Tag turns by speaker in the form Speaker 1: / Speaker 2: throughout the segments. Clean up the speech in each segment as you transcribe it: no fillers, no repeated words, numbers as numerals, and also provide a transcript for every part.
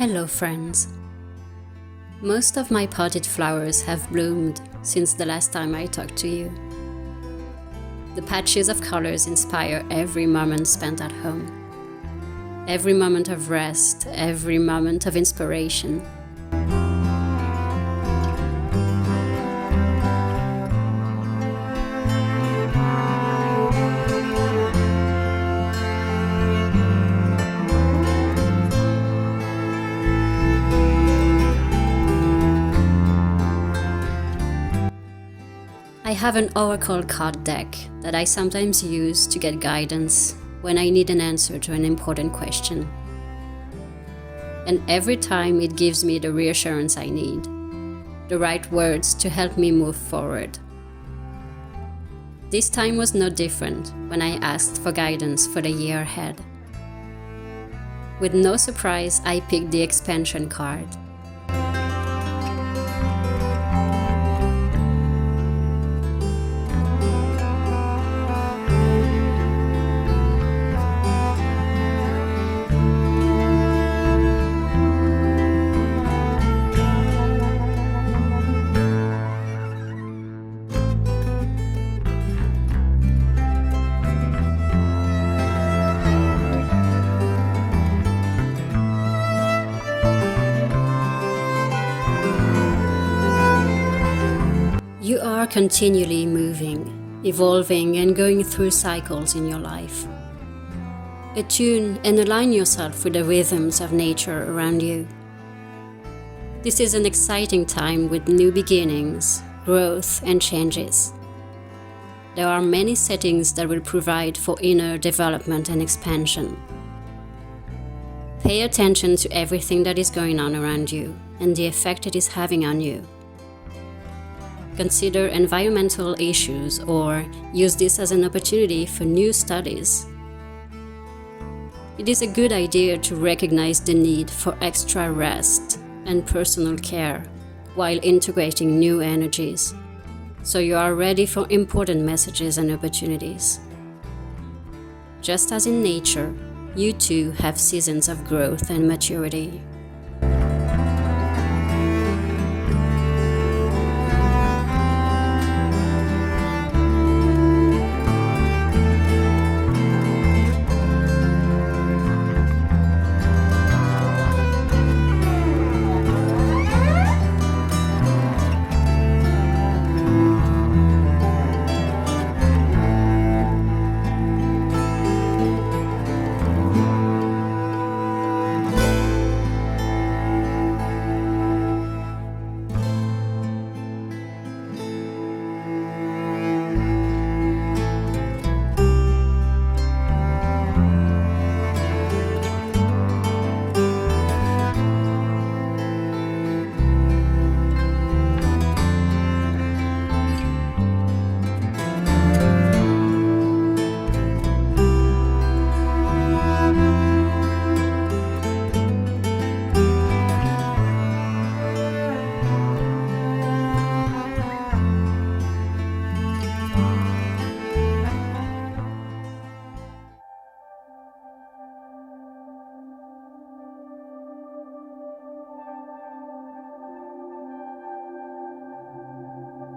Speaker 1: Hello friends. Most of my potted flowers have bloomed since the last time I talked to you. The patches of colors inspire every moment spent at home. Every moment of rest, every moment of inspiration. I have an oracle card deck that I sometimes use to get guidance when I need an answer to an important question. And every time it gives me the reassurance I need, the right words to help me move forward. This time was no different when I asked for guidance for the year ahead. With no surprise, I picked the expansion card. You are continually moving, evolving, and going through cycles in your life. Attune and align yourself with the rhythms of nature around you. This is an exciting time with new beginnings, growth, and changes. There are many settings that will provide for inner development and expansion. Pay attention to everything that is going on around you and the effect it is having on you. Consider environmental issues or use this as an opportunity for new studies. It is a good idea to recognize the need for extra rest and personal care while integrating new energies, so you are ready for important messages and opportunities. Just as in nature, you too have seasons of growth and maturity.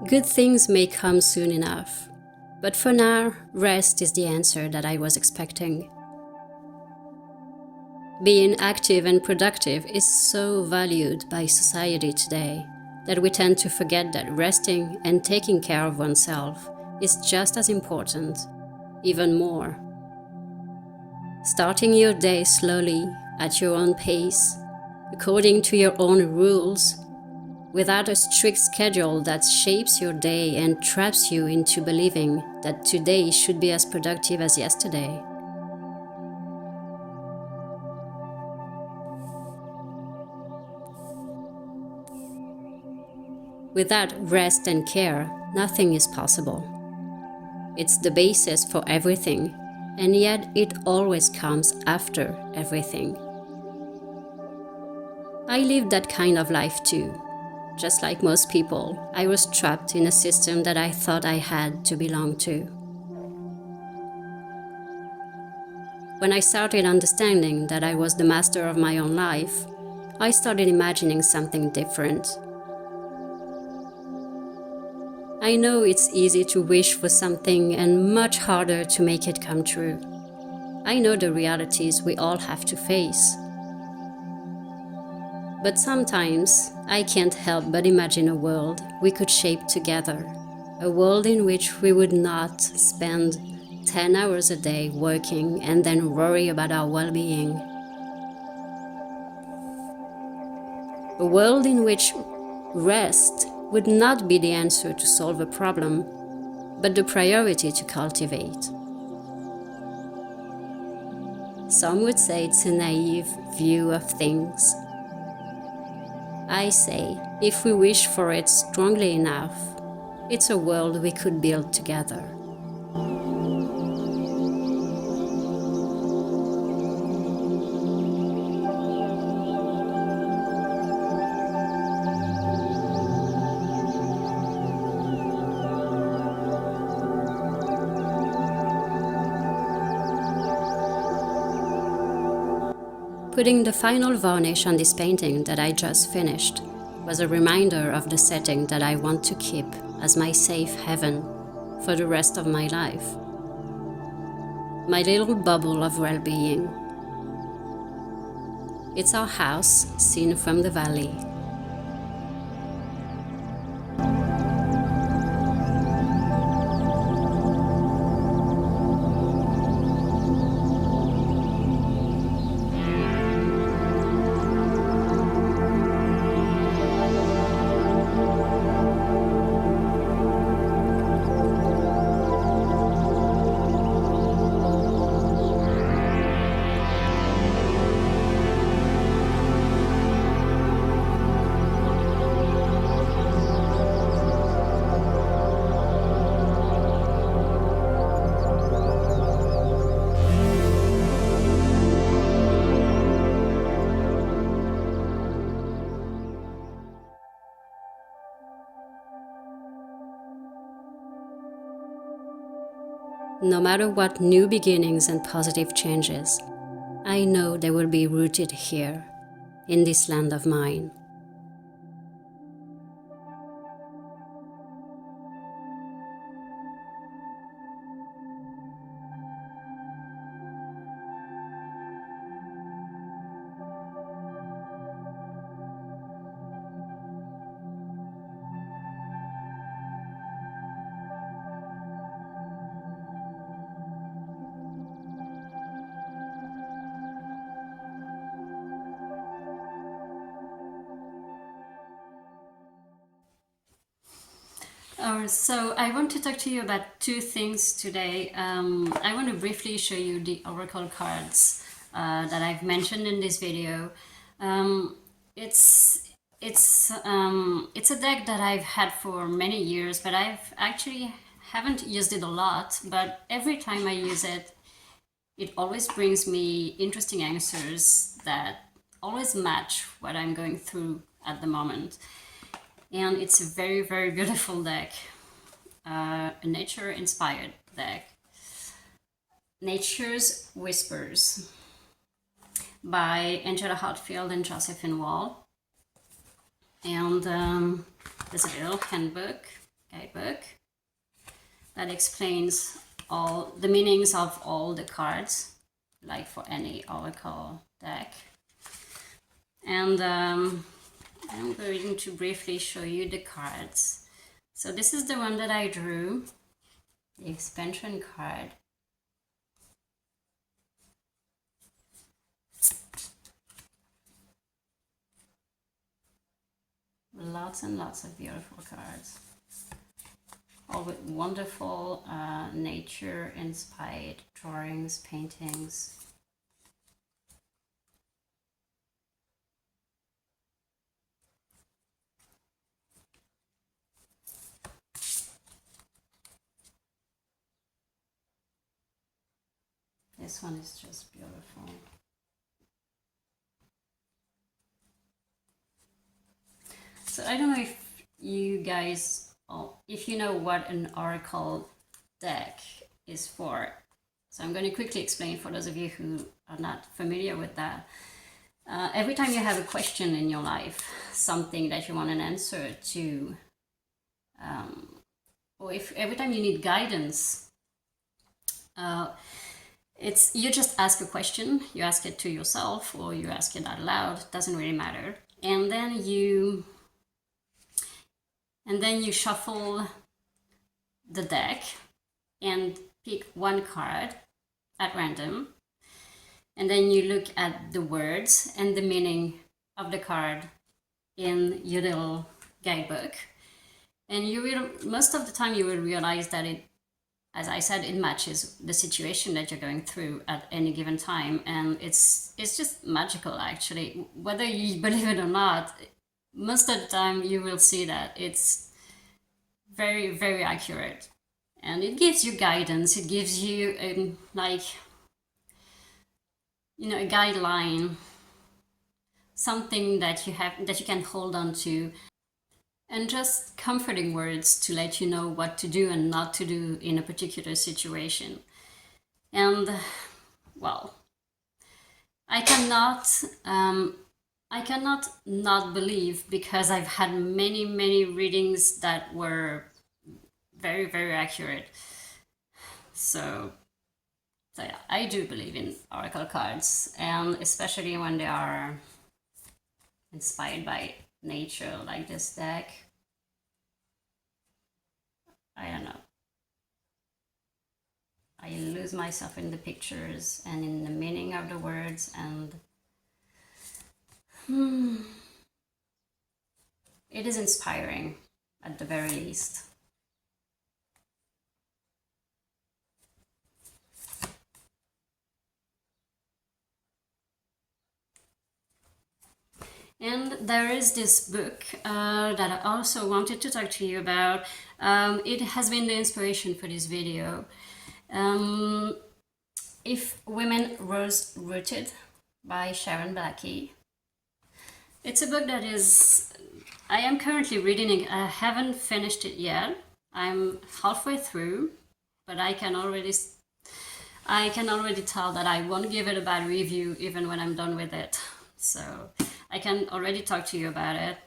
Speaker 1: Good things may come soon enough, but for now, rest is the answer that I was expecting. Being active and productive is so valued by society today that we tend to forget that resting and taking care of oneself is just as important, even more. Starting your day slowly, at your own pace, according to your own rules, without a strict schedule that shapes your day and traps you into believing that today should be as productive as yesterday. Without rest and care, nothing is possible. It's the basis for everything, and yet it always comes after everything. I lived that kind of life too. Just like most people, I was trapped in a system that I thought I had to belong to. When I started understanding that I was the master of my own life, I started imagining something different. I know it's easy to wish for something and much harder to make it come true. I know the realities we all have to face. But sometimes I can't help but imagine a world we could shape together. A world in which we would not spend 10 hours a day working and then worry about our well-being. A world in which rest would not be the answer to solve a problem, but the priority to cultivate. Some would say it's a naive view of things. I say, if we wish for it strongly enough, it's a world we could build together. Putting the final varnish on this painting that I just finished was a reminder of the setting that I want to keep as my safe haven for the rest of my life. My little bubble of well-being. It's our house seen from the valley. No matter what new beginnings and positive changes, I know they will be rooted here, in this land of mine. So I want to talk to you about two things today. I want to briefly show you the oracle cards that I've mentioned in this video. It's a deck that I've had for many years, but I've actually haven't used it a lot. But every time I use it, it always brings me interesting answers that always match what I'm going through at the moment. And it's a very, very beautiful deck, a nature-inspired deck. Nature's Whispers by Hartfield and Josephine. And there's a little guidebook, that explains all the meanings of all the cards, like for any oracle deck. And I'm going to briefly show you the cards. So this is the one that I drew, the expansion card. Lots and lots of beautiful cards, all with wonderful nature-inspired drawings, paintings. This one is just beautiful. So I don't know if you guys, if you know what an oracle deck is for. So I'm going to quickly explain for those of you who are not familiar with that. Every time you have a question in your life, something that you want an answer to, or if every time you need guidance, you just ask a question, you ask it to yourself or you ask it out loud, doesn't really matter. And then you shuffle the deck and pick one card at random. And then you look at the words and the meaning of the card in your little guidebook. And most of the time you will realize that it, as I said, it matches the situation that you're going through at any given time. And it's just magical, actually. Whether you believe it or not, most of the time you will see that it's very, very accurate. And it gives you guidance, it gives you a guideline, something that you can hold on to, and just comforting words to let you know what to do and not to do in a particular situation. And well, I cannot not believe, because I've had many readings that were very, very accurate. So yeah, I do believe in oracle cards, and especially when they are inspired by nature, like this deck. I don't know. I lose myself in the pictures and in the meaning of the words, and it is inspiring at the very least. And there is this book that I also wanted to talk to you about. It has been the inspiration for this video. If Women Rose Rooted by Sharon Blackie. It's a book that I am currently reading it. I haven't finished it yet. I'm halfway through, but I can already tell that I won't give it a bad review even when I'm done with it. So I can already talk to you about it.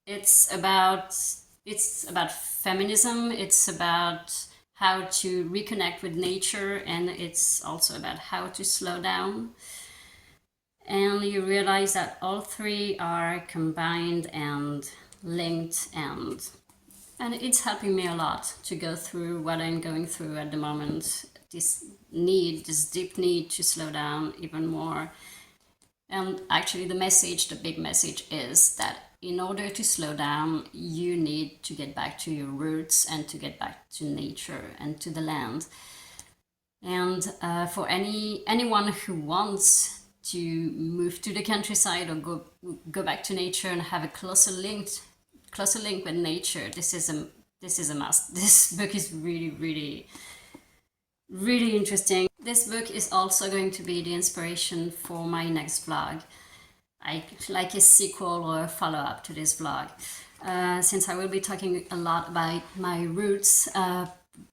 Speaker 1: It's about feminism, it's about how to reconnect with nature, and it's also about how to slow down. And you realize that all three are combined and linked, and it's helping me a lot to go through what I'm going through at the moment. This deep need to slow down even more. And actually the big message is that in order to slow down, you need to get back to your roots and to get back to nature and to the land. And for anyone who wants to move to the countryside or go back to nature and have a closer link with nature, this is a must. This book is really, really, really interesting. This book is also going to be the inspiration for my next vlog, like a sequel or a follow-up to this vlog, since I will be talking a lot about my roots,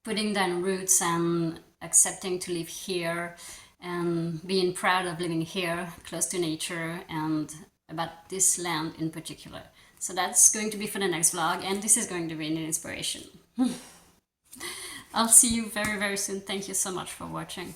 Speaker 1: putting down roots and accepting to live here and being proud of living here close to nature and about this land in particular. So that's going to be for the next vlog, and this is going to be an inspiration. I'll see you very, very soon. Thank you so much for watching.